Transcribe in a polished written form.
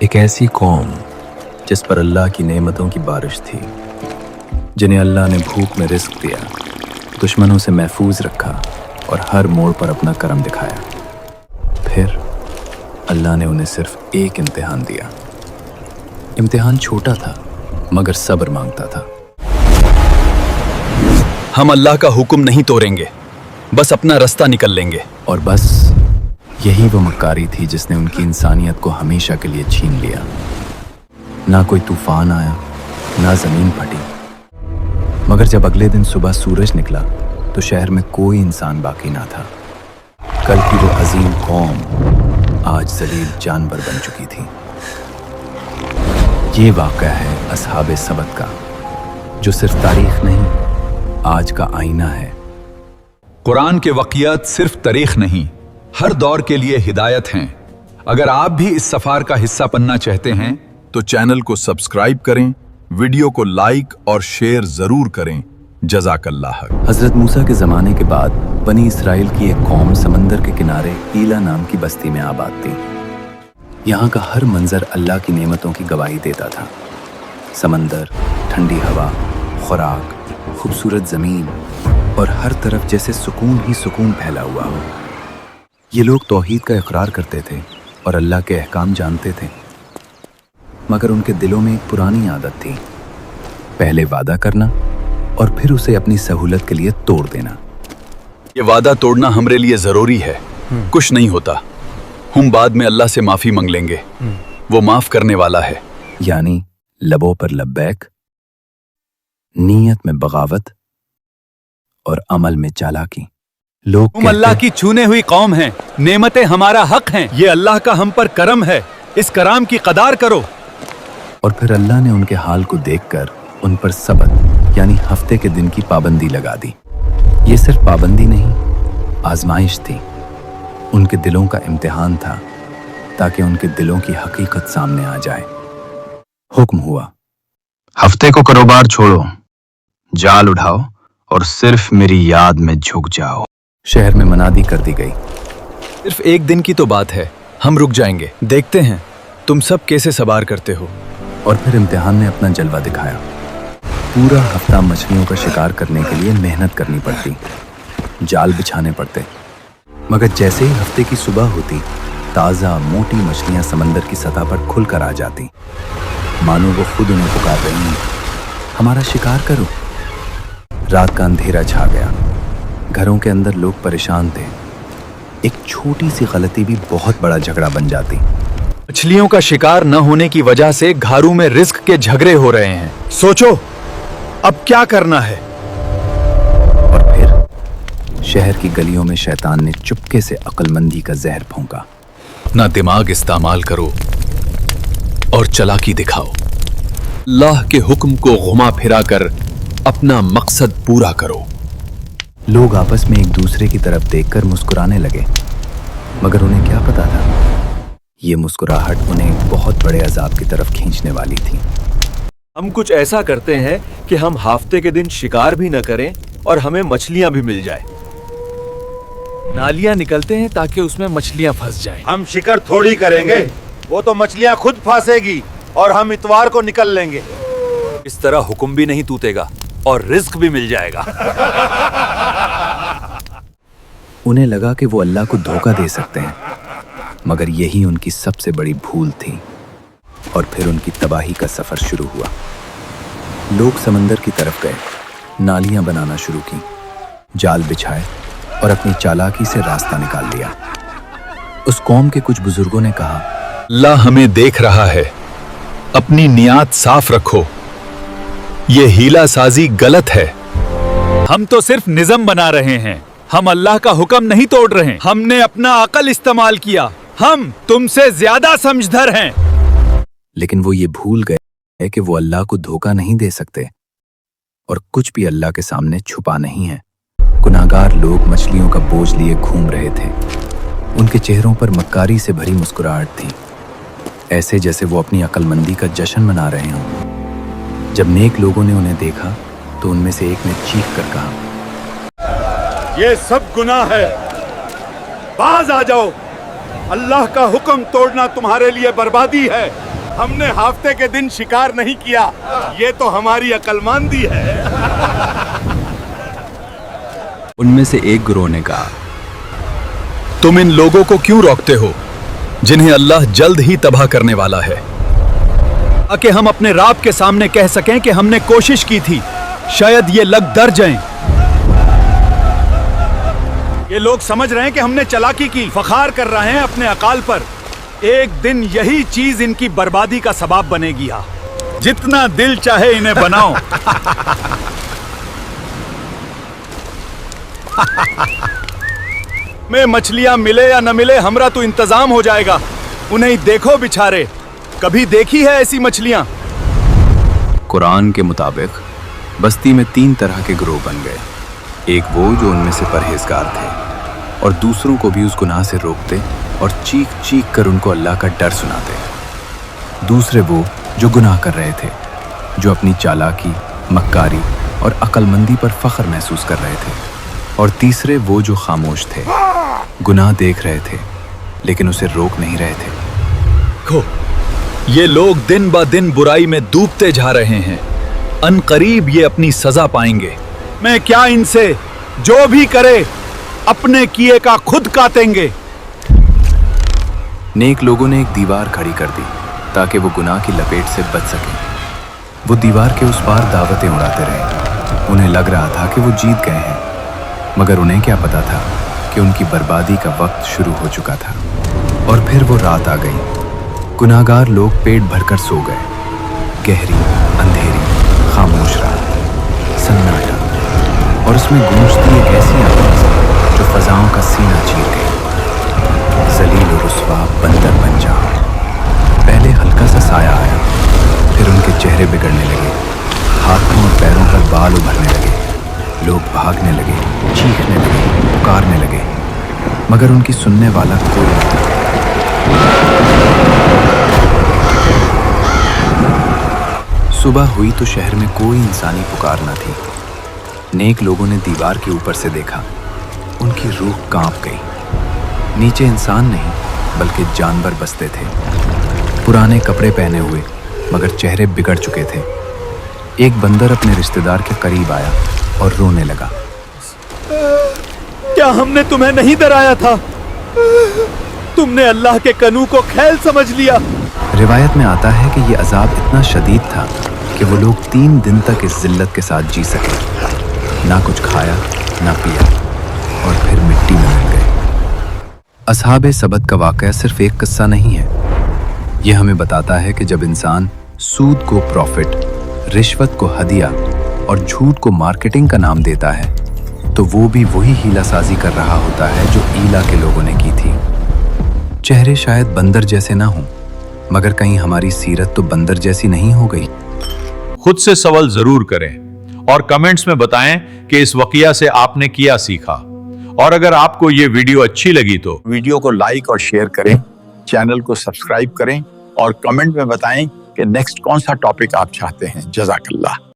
एक ऐसी कौम जिस पर अल्लाह की नेमतों की बारिश थी, जिन्हें अल्लाह ने भूख में रिस्क दिया, दुश्मनों से महफूज रखा और हर मोड़ पर अपना करम दिखाया। फिर अल्लाह ने उन्हें सिर्फ एक इम्तिहान दिया। इम्तिहान छोटा था मगर सब्र मांगता था। हम अल्लाह का हुक्म नहीं तोड़ेंगे, बस अपना रास्ता निकल लेंगे। और बस यही वो मक्कारी थी जिसने उनकी इंसानियत को हमेशा के लिए छीन लिया। ना कोई तूफान आया, ना जमीन फटी, मगर जब अगले दिन सुबह सूरज निकला तो शहर में कोई इंसान बाकी ना था। कल की वो अजीम कौम आज जलील जानवर बन चुकी थी। ये वाक़या है असहाबे सबत का, जो सिर्फ तारीख नहीं, आज का आईना है। कुरान के वक़ियात सिर्फ तारीख नहीं, हर दौर के लिए हिदायत हैं। अगर आप भी इस सफर का हिस्सा बनना चाहते हैं तो चैनल को सब्सक्राइब करें, वीडियो को लाइक और शेयर जरूर करें। जज़ाकल्लाह। हजरत मूसा के ज़माने के बाद बनी इसराइल की एक कौम समंदर के किनारे ईला नाम की बस्ती में आबाद थी। यहाँ का हर मंजर अल्लाह की नेमतों की गवाही देता था। समंदर, ठंडी हवा, खुराक, खूबसूरत ज़मीन और हर तरफ जैसे सुकून ही सुकून फैला हुआ हो। ये लोग तौहीद का इकरार करते थे और अल्लाह के अहकाम जानते थे, मगर उनके दिलों में एक पुरानी आदत थी, पहले वादा करना और फिर उसे अपनी सहूलत के लिए तोड़ देना। ये वादा तोड़ना हमारे लिए जरूरी है, कुछ नहीं होता, हम बाद में अल्लाह से माफी मांग लेंगे, वो माफ करने वाला है। यानी लबों पर लब्बैक, नीयत में बगावत और अमल में चालाकी। लोग तुम अल्लाह की चुने हुई कौम हैं, नेमतें हमारा हक हैं, ये अल्लाह का हम पर करम है, इस कराम की कदार करो। और फिर अल्लाह ने उनके हाल को देखकर उन पर सबत यानी हफ्ते के दिन की पाबंदी लगा दी। ये सिर्फ पाबंदी नहीं, आजमाइश थी, उनके दिलों का इम्तिहान था, ताकि उनके दिलों की हकीकत सामने आ जाए। हुक्म हुआ, हफ्ते को कारोबार छोड़ो, जाल उठाओ और सिर्फ मेरी याद में झुक जाओ। शहर में मनादी कर दी गई। सिर्फ एक दिन की तो बात है, हम रुक जाएंगे, देखते हैं तुम सब कैसे सवार करते हो। और फिर इम्तिहान ने अपना जलवा दिखाया। पूरा हफ्ता मछलियों का शिकार करने के लिए मेहनत करनी पड़ती, जाल बिछाने पड़ते, मगर जैसे ही हफ्ते की सुबह होती, ताज़ा मोटी मछलियां समंदर की सतह पर खुलकर आ जाती, मानो वो खुद उन्हें पुकार रही हैं, हमारा शिकार करो। रात का अंधेरा छा गया, घरों के अंदर लोग परेशान थे। एक छोटी सी गलती भी बहुत बड़ा झगड़ा बन जाती। मछलियों का शिकार न होने की वजह से घरों में रिस्क के झगड़े हो रहे हैं। सोचो अब क्या करना है। और फिर शहर की गलियों में शैतान ने चुपके से अक्लमंदी का जहर फूंका। ना दिमाग इस्तेमाल करो और चालाकी दिखाओ, अल्लाह के हुक्म को घुमा फिरा कर अपना मकसद पूरा करो। लोग आपस में एक दूसरे की तरफ देखकर मुस्कुराने लगे, मगर उन्हें क्या पता था, ये मुस्कुराहट उन्हें एक बहुत बड़े अजाब की तरफ खींचने वाली थी। हम कुछ ऐसा करते हैं कि हम हफ्ते के दिन शिकार भी न करें और हमें मछलियां भी मिल जाए। नालियां निकलते हैं ताकि उसमें मछलियां फंस जाएं। हम शिकार थोड़ी करेंगे, वो तो मछलियां खुद फंसेगी और हम इतवार को निकल लेंगे। इस तरह हुक्म भी नहीं टूटेगा और रिस्क भी मिल जाएगा। उन्हें लगा कि वो अल्लाह को धोखा दे सकते हैं, मगर यही उनकी सबसे बड़ी भूल थी। और फिर उनकी तबाही का सफर शुरू हुआ। लोग समंदर की तरफ गए, नालियां बनाना शुरू की, जाल बिछाए और अपनी चालाकी से रास्ता निकाल लिया। उस कौम के कुछ बुजुर्गों ने कहा, अल्लाह हमें देख रहा है, अपनी नियत साफ रखो, ये हीला साजी गलत है। हम तो सिर्फ निज़म बना रहे हैं, हम अल्लाह का हुक्म नहीं तोड़ रहे। हमने अपना अकल इस्तेमाल किया, हम तुमसे ज्यादा समझदार हैं। लेकिन वो ये भूल गए कि वो अल्लाह को धोखा नहीं दे सकते और कुछ भी अल्लाह के सामने छुपा नहीं है। गुनाहगार लोग मछलियों का बोझ लिए घूम रहे थे। उनके चेहरों पर मक्कारी से भरी मुस्कुराहट थी, ऐसे जैसे वो अपनी अक्लमंदी का जश्न मना रहे हों। जब नेक लोगों ने उन्हें देखा तो उनमें से एक ने चीख कर कहा, ये सब गुनाह है, बाज आ जाओ, अल्लाह का हुक्म तोड़ना तुम्हारे लिए बर्बादी है। हमने हफ्ते के दिन शिकार नहीं किया, ये तो हमारी अक्लमंदी है। उनमें से एक गिरोह ने कहा, तुम इन लोगों को क्यों रोकते हो जिन्हें अल्लाह जल्द ही तबाह करने वाला है, ताकि हम अपने रब के सामने कह सकें कि हमने कोशिश की थी, शायद ये लग डर जाएं। ये लोग समझ रहे हैं कि हमने चालाकी की, फखार कर रहे हैं अपने अकाल पर। एक दिन यही चीज इनकी बर्बादी का सबब बनेगी। जितना दिल चाहे इन्हें बनाओ। में मछलियां मिले या न मिले, हमरा तो इंतजाम हो जाएगा। उन्हें देखो बिचारे, कभी देखी है ऐसी मछलियां? कुरान के मुताबिक बस्ती में 3 तरह के गिरोह बन गए। एक वो जो उनमें से परहेजगार थे और दूसरों को भी उस गुनाह से रोकते और चीख चीख कर उनको अल्लाह का डर सुनाते। दूसरे वो जो गुनाह कर रहे थे, जो अपनी चालाकी, मक्कारी और अक्लमंदी पर फख्र महसूस कर रहे थे। और तीसरे वो जो खामोश थे, गुनाह देख रहे थे लेकिन उसे रोक नहीं रहे थे। ये लोग दिन ब दिन बुराई में डूबते जा रहे हैं। अनकरीब ये अपनी सजा पाएंगे। मैं क्या इनसे, जो भी करे अपने किए का खुद काटेंगे। नेक लोगों ने एक दीवार खड़ी कर दी ताकि वो गुनाह की लपेट से बच सकें। वो दीवार के उस पार दावतें उड़ाते रहे। उन्हें लग रहा था कि वो जीत गए हैं, मगर उन्हें क्या पता था कि उनकी बर्बादी का वक्त शुरू हो चुका था। और फिर वो रात आ गई। गुनाहगार लोग पेट भरकर सो गए। गहरी, अंधेरी, खामोश रात, सन्नाटा, और उसमें गूंजती एक ऐसी आवाज जो फजाओं का सीना चीर गई। जलील और रुस्वा बंदर बन जाओ। पहले हल्का सा साया आया, फिर उनके चेहरे बिगड़ने लगे, हाथों और पैरों पर बाल उभरने लगे। लोग भागने लगे, चीखने लगे, पुकारने लगे, मगर उनकी सुनने वाला कोई नहीं था। सुबह हुई तो शहर में कोई इंसानी पुकार न थी। नेक लोगों ने दीवार के ऊपर से देखा। उनकी रूह कांप गई। नीचे इंसान नहीं बल्कि जानवर बसते थे, पुराने कपड़े पहने हुए मगर चेहरे बिगड़ चुके थे। एक बंदर अपने रिश्तेदार के करीब आया और रोने लगा। क्या हमने तुम्हें नहीं डराया था? तुमने अल्लाह के कानून को खेल समझ लिया। रिवायत में आता है कि यह अजाब इतना शदीद था कि वो लोग 3 दिन तक इस जिल्लत के साथ जी सके। ना कुछ खाया, ना पिया, और फिर मिट्टी में मिल गए। असहाबे सबत का वाक़या सिर्फ एक किस्सा नहीं है। यह हमें बताता है कि जब इंसान सूद को प्रॉफिट, रिश्वत को हदिया और झूठ को मार्केटिंग का नाम देता है, तो वो भी वही हीलासाजी कर रहा होता है जो ईला के लोगों ने की थी। चेहरे शायद बंदर जैसे ना हों, मगर कहीं हमारी सीरत तो बंदर जैसी नहीं हो गई। खुद से सवाल जरूर करें और कमेंट्स में बताएं कि इस वाकया से आपने क्या सीखा। और अगर आपको ये वीडियो अच्छी लगी तो वीडियो को लाइक और शेयर करें, चैनल को सब्सक्राइब करें और कमेंट में बताएं कि नेक्स्ट कौन सा टॉपिक आप चाहते हैं। जज़ाकल्लाह।